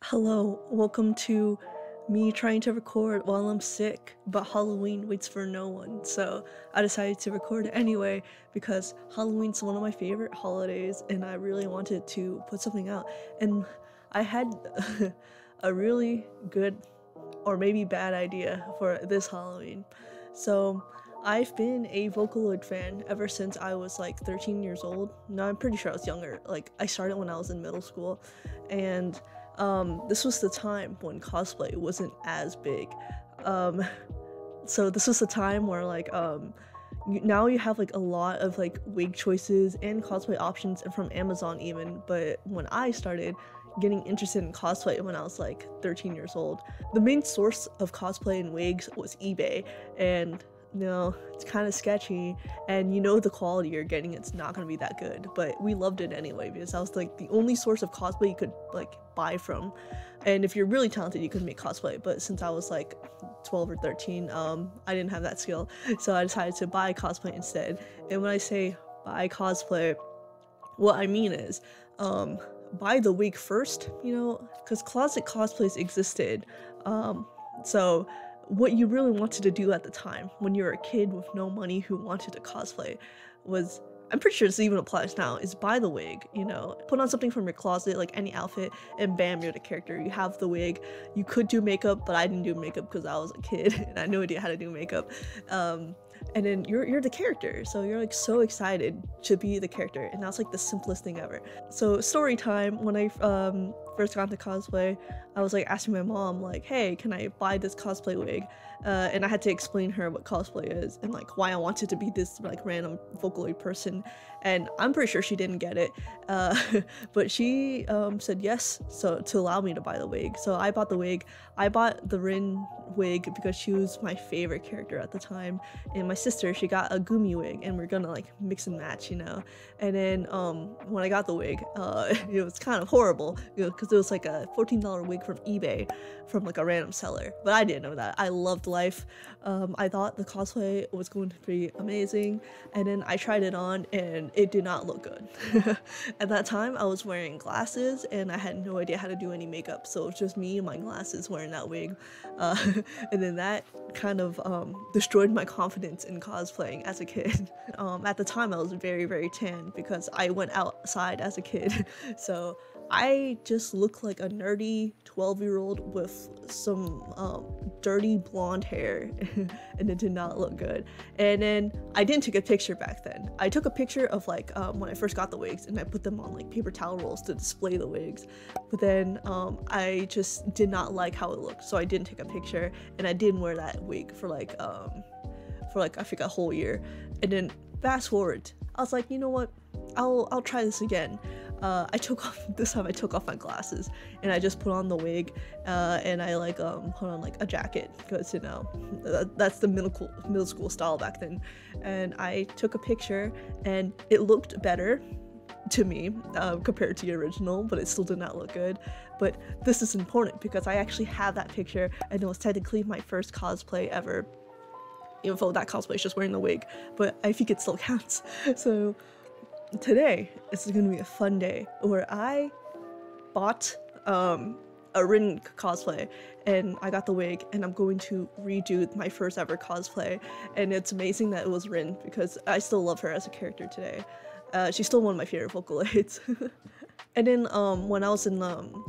Hello, welcome to me trying to record while I'm sick, but Halloween waits for no one. So I decided to record anyway because Halloween's one of my favorite holidays and I really wanted to put something out. And I had a really good or maybe bad idea for this Halloween. So I've been a Vocaloid fan ever since I was like 13 years old. No, I'm pretty sure I was younger. Like I started when I was in middle school, and this was the time when cosplay wasn't as big. Um, so this was the time where now you have like a lot of like wig choices and cosplay options and from Amazon even, but when I started getting interested in cosplay when I was like 13 years old, the main source of cosplay and wigs was eBay, and it's kind of sketchy, and the quality you're getting, it's not gonna be that good, but we loved it anyway because that was like the only source of cosplay you could like buy from. And if you're really talented, you could make cosplay, but since I was like 12 or 13, I didn't have that skill, so I decided to buy cosplay instead. And when I say buy cosplay, what I mean is buy the wig first, because closet cosplays existed. So what you really wanted to do at the time when you were a kid with no money who wanted to cosplay was, I'm pretty sure this even applies now, is buy the wig, put on something from your closet, like any outfit, and bam, you're the character. You have the wig. You could do makeup, but I didn't do makeup because I was a kid and I had no idea how to do makeup. And then you're the character, so you're like so excited to be the character, and that's like the simplest thing ever. So story time, when I first got into cosplay, I was like asking my mom like, hey, can I buy this cosplay wig? And I had to explain her what cosplay is and like why I wanted to be this like random Vocaloid person, and I'm pretty sure she didn't get it, but she said yes, so to allow me to buy the wig. So I bought the wig. I bought the Rin wig because she was my favorite character at the time, and my sister, she got a Gumi wig, and we're gonna like mix and match, and then when I got the wig, it was kind of horrible, because it was like a $14 wig from eBay from like a random seller, but I didn't know that. I loved life. I thought the cosplay was going to be amazing, and then I tried it on and it did not look good. At that time I was wearing glasses and I had no idea how to do any makeup, so it was just me and my glasses wearing that wig, and then that kind of destroyed my confidence in cosplaying as a kid. At the time I was very, very tan because I went outside as a kid, so I just looked like a nerdy 12-year-old with some dirty blonde hair and it did not look good. And then I didn't take a picture back then. I took a picture of like when I first got the wigs, and I put them on like paper towel rolls to display the wigs, but then I just did not like how it looked, so I didn't take a picture, and I didn't wear that wig for like I think a whole year. And then fast forward, I was like, you know what, I'll try this again. This time I took off my glasses and I just put on the wig, and I like put on like a jacket because that's the middle school style back then, and I took a picture and it looked better to me compared to the original, but it still did not look good. But this is important because I actually have that picture, and it was technically my first cosplay ever, even though that cosplay is just wearing the wig, but I think it still counts. So today, this is gonna be a fun day where I bought a Rin cosplay, and I got the wig, and I'm going to redo my first ever cosplay, and it's amazing that it was Rin because I still love her as a character today. She's still one of my favorite Vocaloids. And then when I was in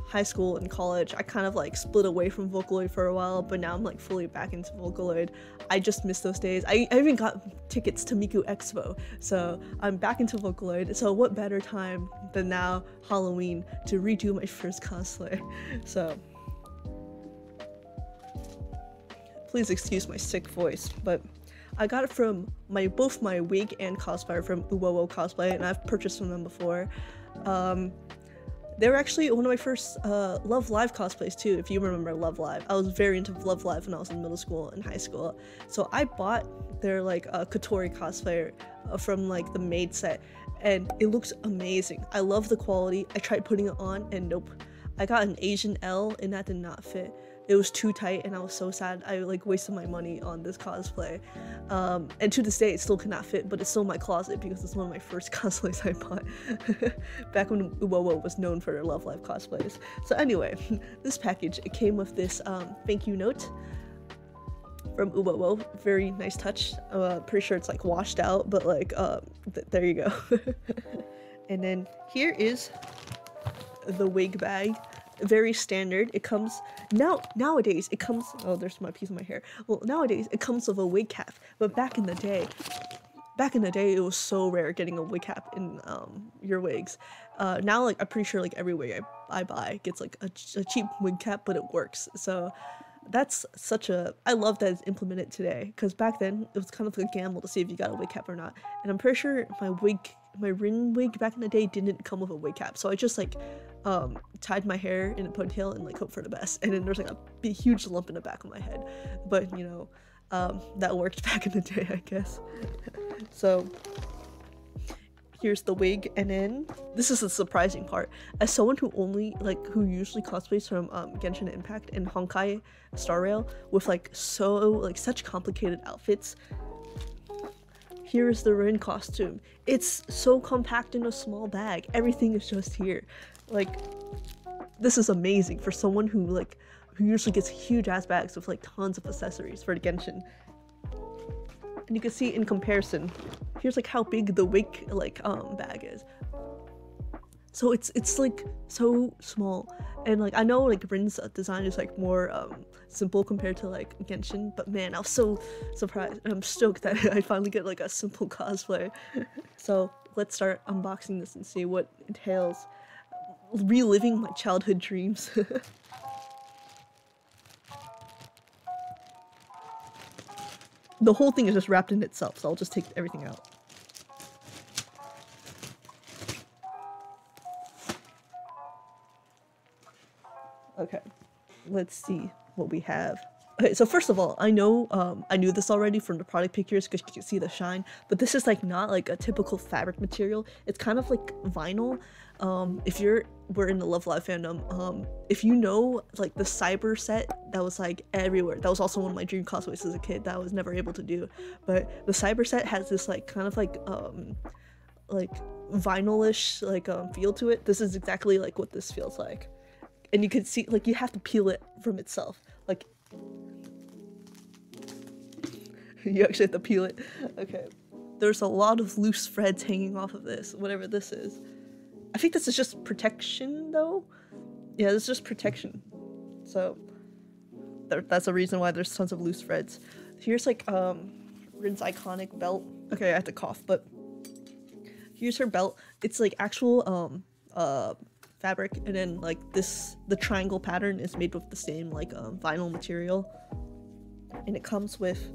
high school and college, I kind of like split away from Vocaloid for a while, but now I'm like fully back into Vocaloid. I just miss those days. I even got tickets to Miku Expo, so I'm back into Vocaloid. So what better time than now, Halloween, to redo my first cosplay. So please excuse my sick voice, but I got it from both my wig and cosplayer from Uwowo Cosplay, and I've purchased from them before. They were actually one of my first Love Live cosplays too, if you remember Love Live. I was very into Love Live when I was in middle school and high school. So I bought their like Kotori cosplayer from like the maid set, and it looks amazing. I love the quality. I tried putting it on and nope. I got an Asian L and that did not fit. It was too tight and I was so sad. I like wasted my money on this cosplay. And to this day it still cannot fit, but it's still in my closet because it's one of my first cosplays I bought. Back when Uwowo was known for their Love Live cosplays. So anyway, this package, it came with this thank you note from Uwowo. Very nice touch. Pretty sure it's like washed out, but like there you go. And then here is the wig bag. Very standard. It comes nowadays it comes, oh, there's my piece of my hair. Well, nowadays it comes with a wig cap, but back in the day it was so rare getting a wig cap in your wigs. Now like I'm pretty sure like every wig I buy gets like a cheap wig cap, but it works. So that's such a, I love that it's implemented today, because back then it was kind of like a gamble to see if you got a wig cap or not. And I'm pretty sure my Rin wig back in the day didn't come with a wig cap, so I just like tied my hair in a ponytail and like hope for the best, and then there's like a huge lump in the back of my head, but you know, that worked back in the day, I guess. So here's the wig, and then this is the surprising part. As someone who usually cosplays from Genshin Impact and Honkai Star Rail with like such complicated outfits, here's the Rin costume. It's so compact in a small bag. Everything is just here. Like, this is amazing for someone who usually gets huge ass bags with like tons of accessories for the Genshin. And you can see in comparison, here's like how big the wig bag is. So it's like so small, and like I know like Rin's design is like more simple compared to like Genshin, but man, I was so surprised, and I'm stoked that I finally get like a simple cosplay. So let's start unboxing this and see what it entails. Reliving my childhood dreams. The whole thing is just wrapped in itself, so I'll just take everything out. Okay, let's see what we have. Okay, so first of all, I know I knew this already from the product pictures because you can see the shine, but this is like not like a typical fabric material. It's kind of like vinyl. If we're in the Love Live fandom, if you know like the cyber set that was like everywhere, that was also one of my dream cosplays as a kid that I was never able to do, but the cyber set has this like kind of like vinyl-ish feel to it. This is exactly like what this feels like, and you can see like you have to peel it from itself, like you actually have to peel it. Okay, there's a lot of loose threads hanging off of this, whatever this is. I think this is just protection though. Yeah, this is just protection. So that's the reason why there's tons of loose threads. Here's like Rin's iconic belt. Okay, I have to cough, but here's her belt. It's like actual fabric, and then like the triangle pattern is made with the same like vinyl material, and it comes with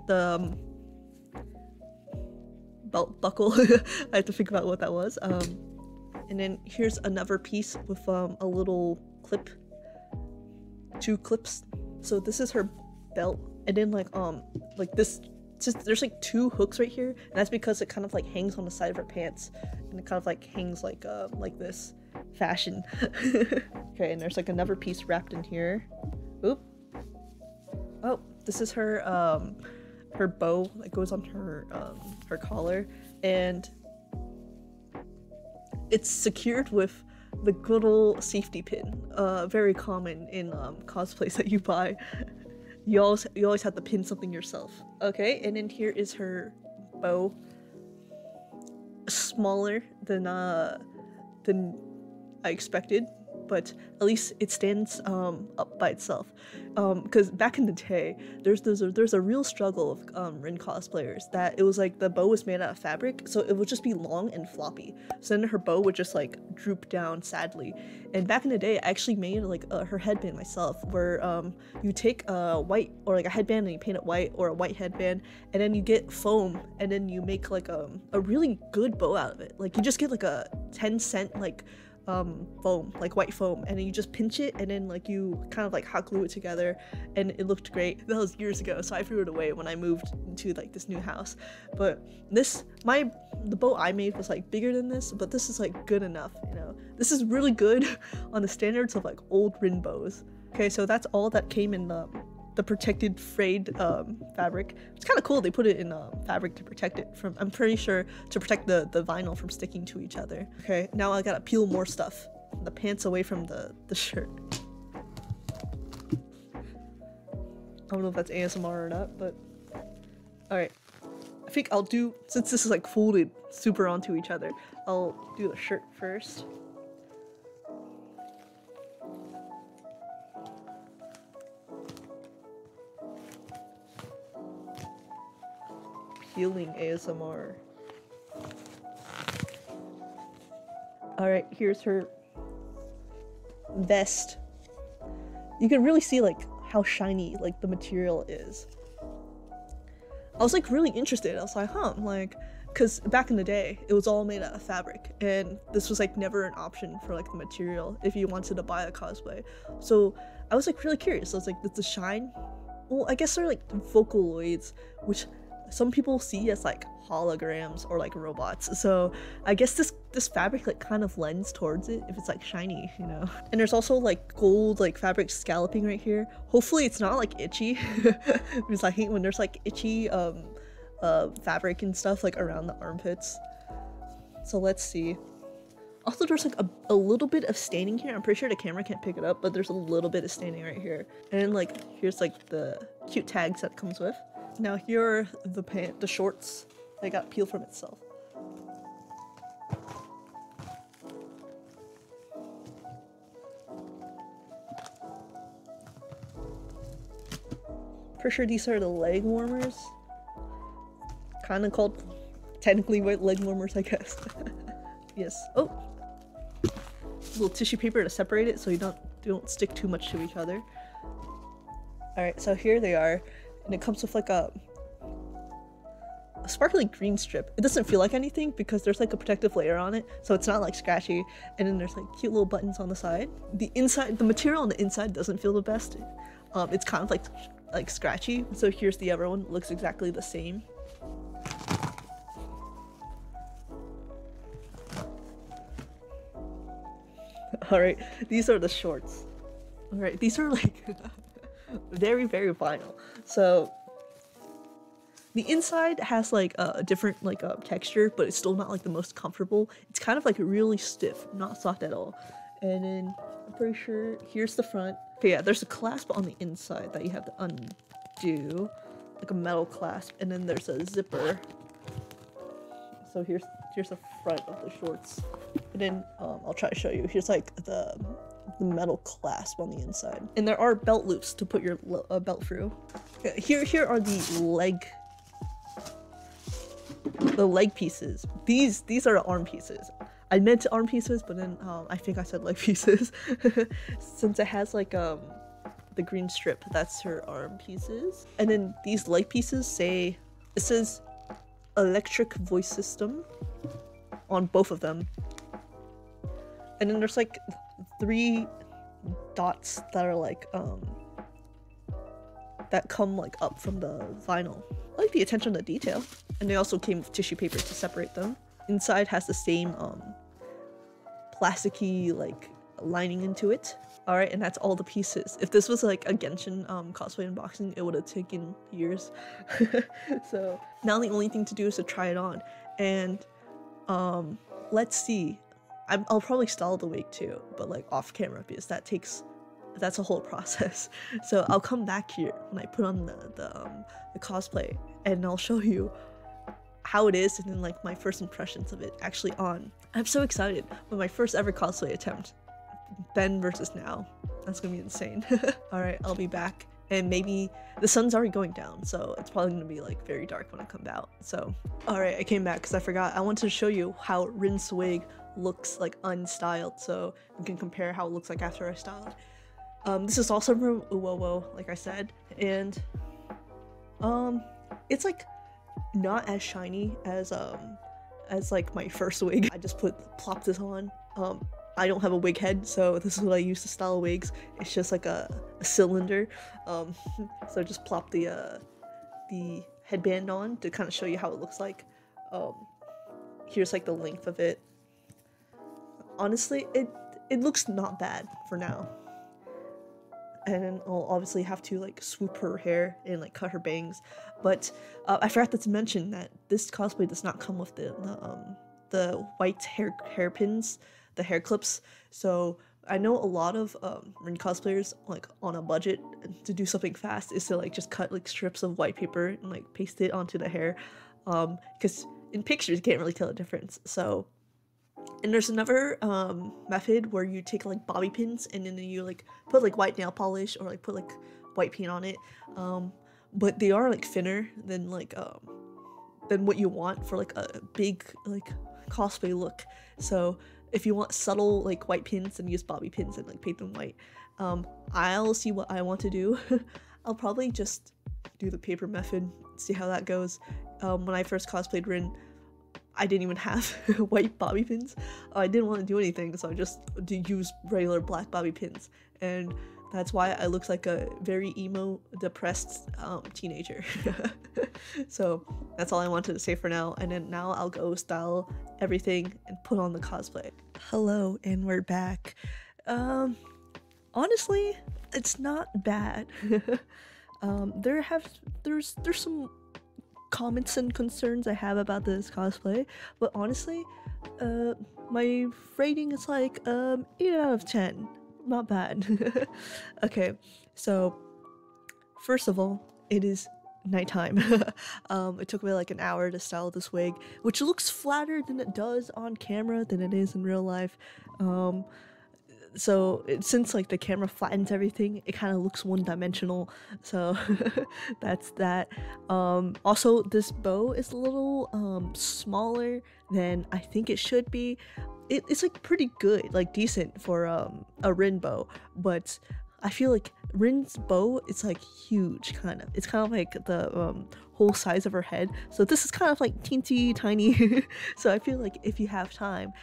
the belt buckle. I have to think about what that was. And then here's another piece with a little clip, 2 clips. So this is her belt, and then like this, just there's like 2 hooks right here, and that's because it kind of like hangs on the side of her pants, and it kind of like hangs like this fashion. Okay, and there's like another piece wrapped in here. Oop. Oh, this is her bow that goes on her collar, and it's secured with the good old safety pin. Very common in cosplays that you buy. You always have to pin something yourself. Okay, and then here is her bow. Smaller than I expected, but at least it stands up by itself. Because back in the day, there's a real struggle of Rin cosplayers that it was like the bow was made out of fabric, so it would just be long and floppy. So then her bow would just like droop down sadly. And back in the day, I actually made like her headband myself, where you take a white or like a headband and you paint it white, or a white headband, and then you get foam, and then you make like a really good bow out of it. Like you just get like a 10-cent like foam, like white foam, and then you just pinch it and then like you kind of like hot glue it together, and it looked great. That was years ago, so I threw it away when I moved into like this new house. But the bow I made was like bigger than this, but this is like good enough, you know. This is really good on the standards of like old Rin bows. Okay, so that's all that came in the protected frayed fabric. It's kind of cool they put it in fabric to protect it from, I'm pretty sure, to protect the vinyl from sticking to each other. Okay, now I gotta peel more stuff, the pants away from the shirt. I don't know if that's ASMR or not, but all right. I think I'll do, since this is like folded super onto each other, I'll do the shirt first. Peeling ASMR. Alright, here's her vest. You can really see like how shiny like the material is. I was like really interested. I was like, huh, like, because back in the day it was all made out of fabric, and this was like never an option for like the material if you wanted to buy a cosplay. So I was like really curious. I was like, does the shine? Well, I guess they're like vocaloids, which some people see as like holograms or like robots. So I guess this fabric like kind of lends towards it if it's like shiny, you know. And there's also like gold like fabric scalloping right here. Hopefully it's not like itchy because I hate when there's like itchy fabric and stuff like around the armpits. So let's see. Also, there's like a little bit of staining here. I'm pretty sure the camera can't pick it up, but there's a little bit of staining right here. And then like here's like the cute tags that it comes with. Now here are the shorts. They got peeled from itself. For sure these are the leg warmers. Kind of called technically leg warmers, I guess. Yes. Oh! A little tissue paper to separate it so you don't stick too much to each other. Alright, so here they are. And it comes with like a sparkly green strip. It doesn't feel like anything because there's like a protective layer on it, so it's not like scratchy. And then there's like cute little buttons on the side. The material on the inside doesn't feel the best. It's kind of like scratchy. So here's the other one. It looks exactly the same. All right, these are the shorts. All right, these are like very, very vinyl. So the inside has like a different like texture, but it's still not like the most comfortable. It's kind of like really stiff, not soft at all. And then I'm pretty sure here's the front. Okay, yeah, there's a clasp on the inside that you have to undo, like a metal clasp, and then there's a zipper. So here's the front of the shorts, and then I'll try to show you. Here's like the metal clasp on the inside, and there are belt loops to put your belt through. Here are the leg pieces. These are the arm pieces. I meant arm pieces, but then I think I said leg pieces. Since it has like the green strip, that's her arm pieces. And then these leg pieces it says electric voice system on both of them. And then there's like 3 dots that are like that come like up from the vinyl. I like the attention to detail. And they also came with tissue paper to separate them. Inside has the same plasticky like lining into it. All right, and that's all the pieces. If this was like a Genshin cosplay unboxing, it would have taken years. So now the only thing to do is to try it on. And let's see. I'll probably stall the wig too, but like off camera, because that's a whole process. So I'll come back here when I put on the cosplay, and I'll show you how it is, and then like my first impressions of it actually on. I'm so excited with my first ever cosplay attempt. Then versus now. That's gonna be insane. Alright, I'll be back. And maybe the sun's already going down, so it's probably gonna be like very dark when I come out. So alright, I came back because I forgot. I wanted to show you how Rin's wig looks like unstyled, so you can compare how it looks like after I styled. This is also from Uwowo, like I said, and it's like not as shiny as like my first wig. I just plopped this on. I don't have a wig head, so this is what I use to style wigs. It's just like a cylinder. So just plop the headband on to kind of show you how it looks like. Here's like the length of it. Honestly, it looks not bad for now. And I'll obviously have to like swoop her hair and like cut her bangs. But I forgot to mention that this cosplay does not come with the white hairpins, the hair clips. So I know a lot of Rin cosplayers, like on a budget to do something fast, is to like just cut like strips of white paper and like paste it onto the hair, because in pictures you can't really tell the difference. So, and there's another method where you take like bobby pins and then you like put like white nail polish or like put like white paint on it, but they are like thinner than what you want for like a big like cosplay look. So if you want subtle like white pins, then use bobby pins and like paint them white. I'll see what I want to do. I'll probably just do the paper method, see how that goes. When I first cosplayed Rin, I didn't even have white bobby pins. I didn't want to do anything, so I just use regular black bobby pins, and that's why I look like a very emo, depressed teenager. So that's all I wanted to say for now, and then now I'll go style everything and put on the cosplay. Hello, and we're back. Honestly, it's not bad. There's some comments and concerns I have about this cosplay, but honestly, my rating is like 8 out of 10. Not bad. Okay, so first of all, it is nighttime. It took me like an hour to style this wig, which looks flatter than it does on camera than it is in real life. So since like the camera flattens everything, it kind of looks one-dimensional, so that's that. Also, this bow is a little smaller than I think it should be. It's like pretty good, like decent for a Rin bow, but I feel like Rin's bow is like huge, kind of. It's kind of like the whole size of her head. So this is kind of like teensy tiny. So I feel like if you have time,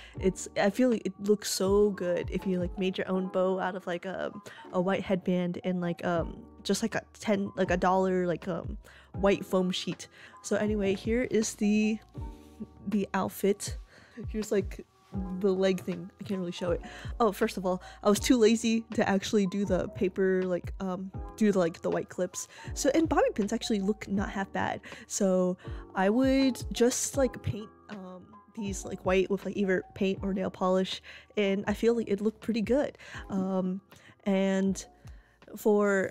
I feel like it looks so good if you like made your own bow out of like a white headband and like just like a $10 like white foam sheet. So anyway, here is the outfit. Here's like the leg thing. I can't really show it. Oh, first of all, I was too lazy to actually do the paper, like do the white clips. So, and bobby pins actually look not half bad. So I would just like paint these like white with like either paint or nail polish, and I feel like it looked pretty good. And for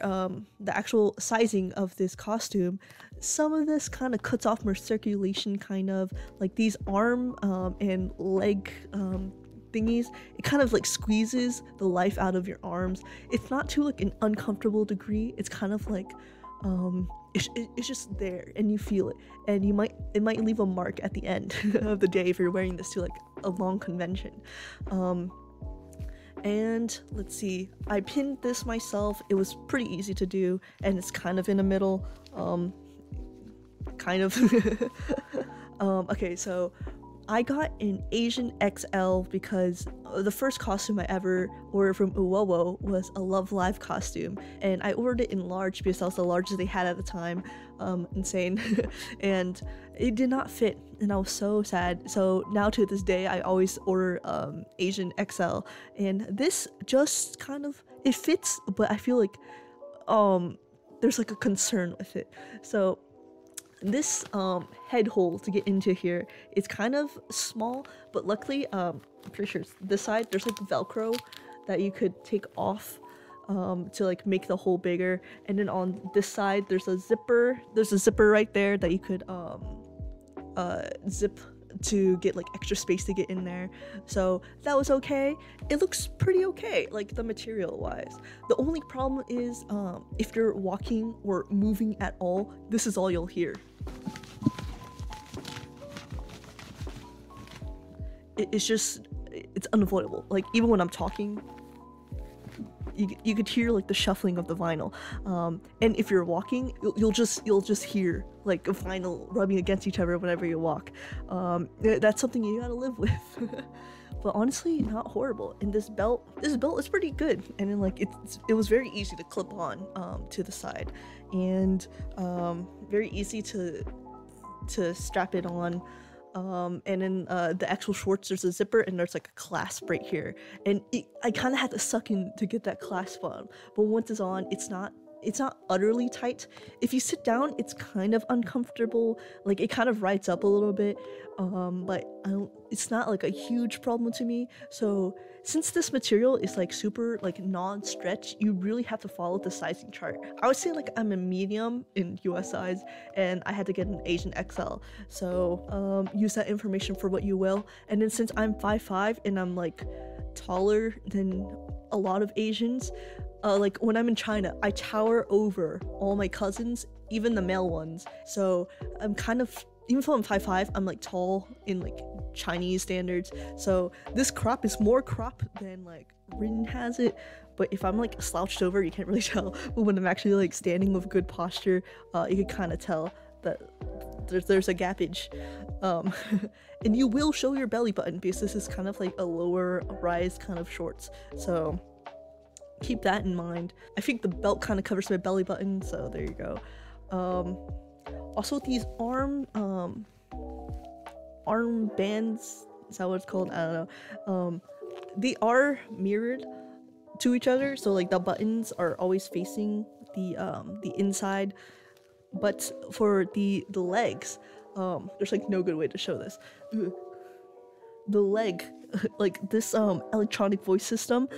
the actual sizing of this costume, some of this kind of cuts off more circulation, kind of like these arm and leg thingies. It kind of like squeezes the life out of your arms. It's not to like an uncomfortable degree. It's kind of like it's just there and you feel it, and it might leave a mark at the end of the day if you're wearing this to like a long convention. And let's see, I pinned this myself. It was pretty easy to do, and it's kind of in the middle, kind of. Okay, so I got an Asian XL because the first costume I ever ordered from Uwowo was a Love Live costume, and I ordered it in large because that was the largest they had at the time. Insane. And it did not fit, and I was so sad. So now to this day I always order Asian XL, and this just kind of, it fits, but I feel like there's like a concern with it. So this head hole to get into here is kind of small, but luckily I'm pretty sure it's this side, there's like Velcro that you could take off to like make the hole bigger, and then on this side there's a zipper right there that you could zip to get like extra space to get in there. So that was okay. It looks pretty okay, like the material wise. The only problem is if you're walking or moving at all, this is all you'll hear. It's unavoidable. Like even when I'm talking, you could hear like the shuffling of the vinyl, and if you're walking, you'll just hear like a vinyl rubbing against each other whenever you walk. That's something you gotta live with. but honestly not horrible. And this belt is pretty good, and then like it was very easy to clip on to the side, and very easy to strap it on. And then the actual shorts, there's a zipper and there's like a clasp right here, and I kind of had to suck in to get that clasp on, but once it's on, it's not utterly tight. If you sit down, it's kind of uncomfortable, like it kind of rides up a little bit, but it's not like a huge problem to me. So since this material is like super like non-stretch, you really have to follow the sizing chart. I would say like I'm a medium in US size, and I had to get an Asian XL, so use that information for what you will. And then since I'm 5'5" and I'm like taller than a lot of Asians, like when I'm in China, I tower over all my cousins, even the male ones. So I'm kind of, even though I'm 5'5", I'm like tall in like Chinese standards. So this crop is more crop than like Rin has it. But if I'm like slouched over, you can't really tell. But when I'm actually like standing with good posture, you can kind of tell that there's a gappage. And you will show your belly button because this is kind of like a lower rise kind of shorts. So keep that in mind. I think the belt kind of covers my belly button, so there you go. Also these arm bands, is that what it's called? I don't know. They are mirrored to each other, so like the buttons are always facing the inside, but for the legs, there's like no good way to show this. The leg, like this electronic voice system,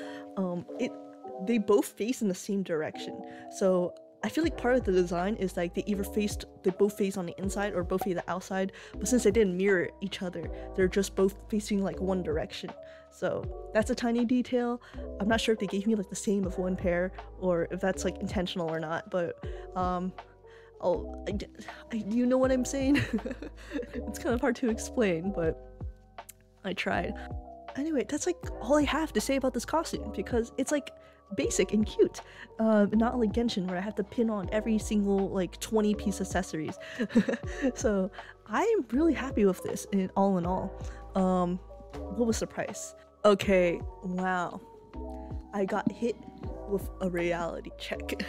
they both face in the same direction. So I feel like part of the design is like they both face on the inside or both face the outside, but since they didn't mirror each other, they're just both facing like one direction. So that's a tiny detail. I'm not sure if they gave me like the same of one pair or if that's like intentional or not, but you know what I'm saying? It's kind of hard to explain, but I tried. Anyway, that's like all I have to say about this costume, because it's like basic and cute, not like Genshin where I have to pin on every single like 20-piece accessories. So I am really happy with this in all. What was the price? Okay, wow, I got hit with a reality check.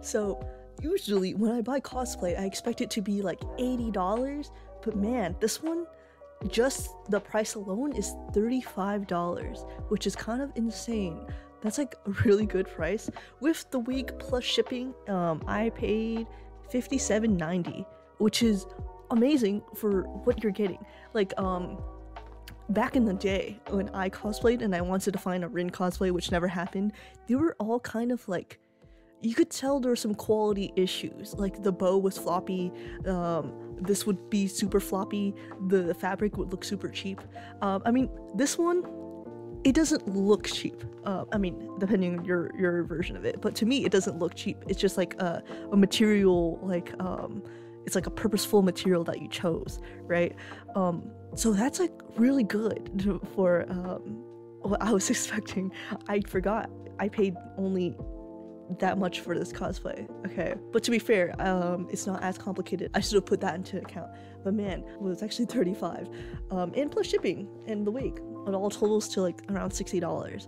So usually when I buy cosplay, I expect it to be like $80, but man, this one, just the price alone is $35, which is kind of insane. That's like a really good price. With the wig plus shipping, I paid $57.90, which is amazing for what you're getting. Like back in the day when I cosplayed and I wanted to find a Rin cosplay, which never happened, they were all kind of like, you could tell there were some quality issues. Like the bow was floppy, this would be super floppy, the fabric would look super cheap. I mean, this one, it doesn't look cheap. I mean, depending on your version of it, but to me, it doesn't look cheap. It's just like a material, like, it's like a purposeful material that you chose, right? So that's like really good for what I was expecting. I forgot I paid only that much for this cosplay. Okay, but to be fair, it's not as complicated. I should have put that into account, but man, well, it's actually $35, and plus shipping and the wig. It all totals to like around $60,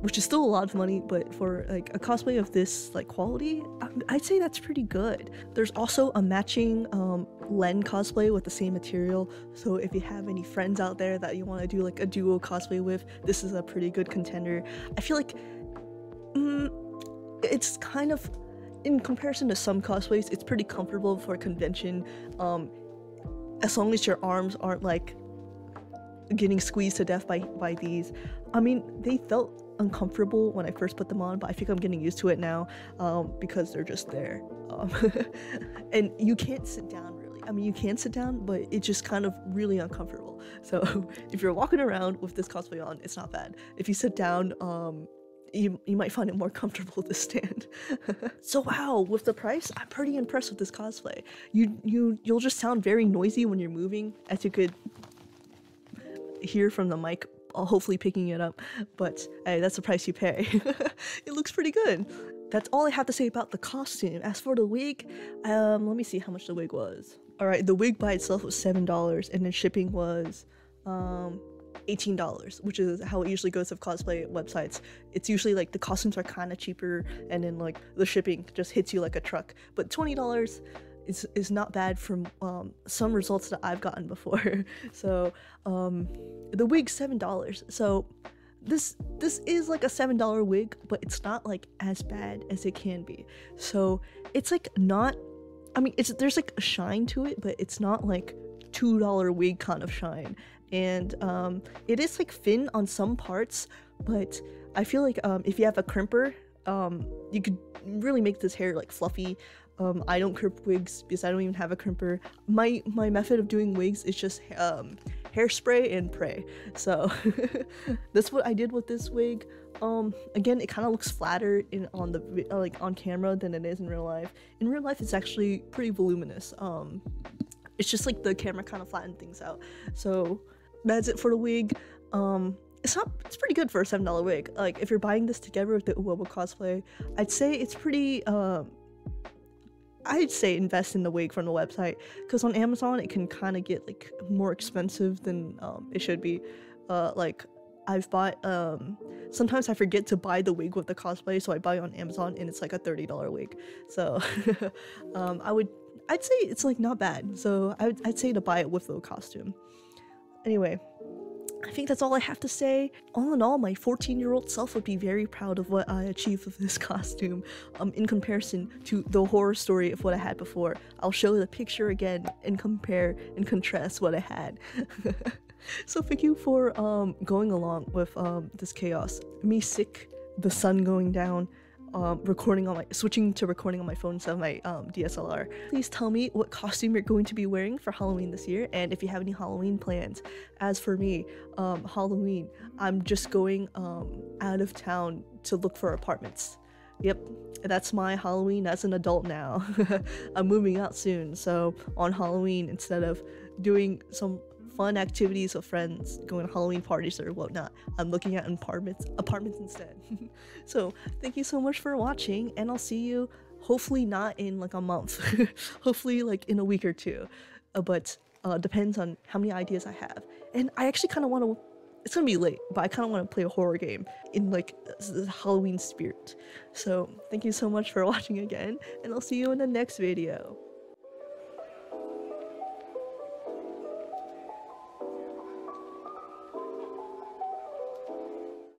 which is still a lot of money, but for like a cosplay of this like quality, I'd say that's pretty good. There's also a matching Len cosplay with the same material, so if you have any friends out there that you want to do like a duo cosplay with, this is a pretty good contender. I feel like it's kind of, in comparison to some cosplays, it's pretty comfortable for a convention, as long as your arms aren't like getting squeezed to death by these. I mean, they felt uncomfortable when I first put them on, but I think I'm getting used to it now, because they're just there. And you can't sit down really. I mean, you can sit down, but it's just kind of really uncomfortable. So if you're walking around with this cosplay on, it's not bad. If you sit down, you might find it more comfortable to stand. So wow, with the price, I'm pretty impressed with this cosplay. You'll just sound very noisy when you're moving, as you could hear from the mic, hopefully picking it up, but hey, that's the price you pay. It looks pretty good. That's all I have to say about the costume. As for the wig, let me see how much the wig was. All right, the wig by itself was $7, and then shipping was $18, which is how it usually goes with cosplay websites. It's usually like the costumes are kind of cheaper, and then like the shipping just hits you like a truck. But $20 is not bad from some results that I've gotten before. So the wig's $7. So this is like a $7 wig, but it's not like as bad as it can be. So it's like not, I mean, there's like a shine to it, but it's not like $2 wig kind of shine. And it is like thin on some parts, but I feel like if you have a crimper, you could really make this hair like fluffy. I don't crimp wigs because I don't even have a crimper. My method of doing wigs is just hairspray and pray. So that's what I did with this wig. Again, it kind of looks flatter on the like on camera than it is in real life. In real life, it's actually pretty voluminous. It's just like the camera kind of flattened things out. So that's it for the wig. It's pretty good for a $7 wig. Like if you're buying this together with the Uwowo cosplay, I'd say it's pretty I'd say invest in the wig from the website, because on Amazon it can kind of get like more expensive than it should be. Like I've bought sometimes I forget to buy the wig with the cosplay, so I buy it on Amazon and it's like a $30 wig. So I'd say it's like not bad. So I'd say to buy it with the costume. Anyway, I think that's all I have to say. All in all, my 14-year-old self would be very proud of what I achieved with this costume in comparison to the horror story of what I had before. I'll show the picture again and compare and contrast what I had. So thank you for going along with this chaos. Me sick, the sun going down, switching to recording on my phone instead of my DSLR. Please tell me what costume you're going to be wearing for Halloween this year, and if you have any Halloween plans. As for me, Halloween, I'm just going out of town to look for apartments. Yep, that's my Halloween as an adult now. I'm moving out soon, so on Halloween, instead of doing some fun activities with friends, going to Halloween parties or whatnot, I'm looking at apartments instead. So thank you so much for watching, and I'll see you hopefully not in like a month. Hopefully like in a week or two, but depends on how many ideas I have. And I actually kind of want to, it's gonna be late, but I kind of want to play a horror game in like the Halloween spirit. So thank you so much for watching again, and I'll see you in the next video.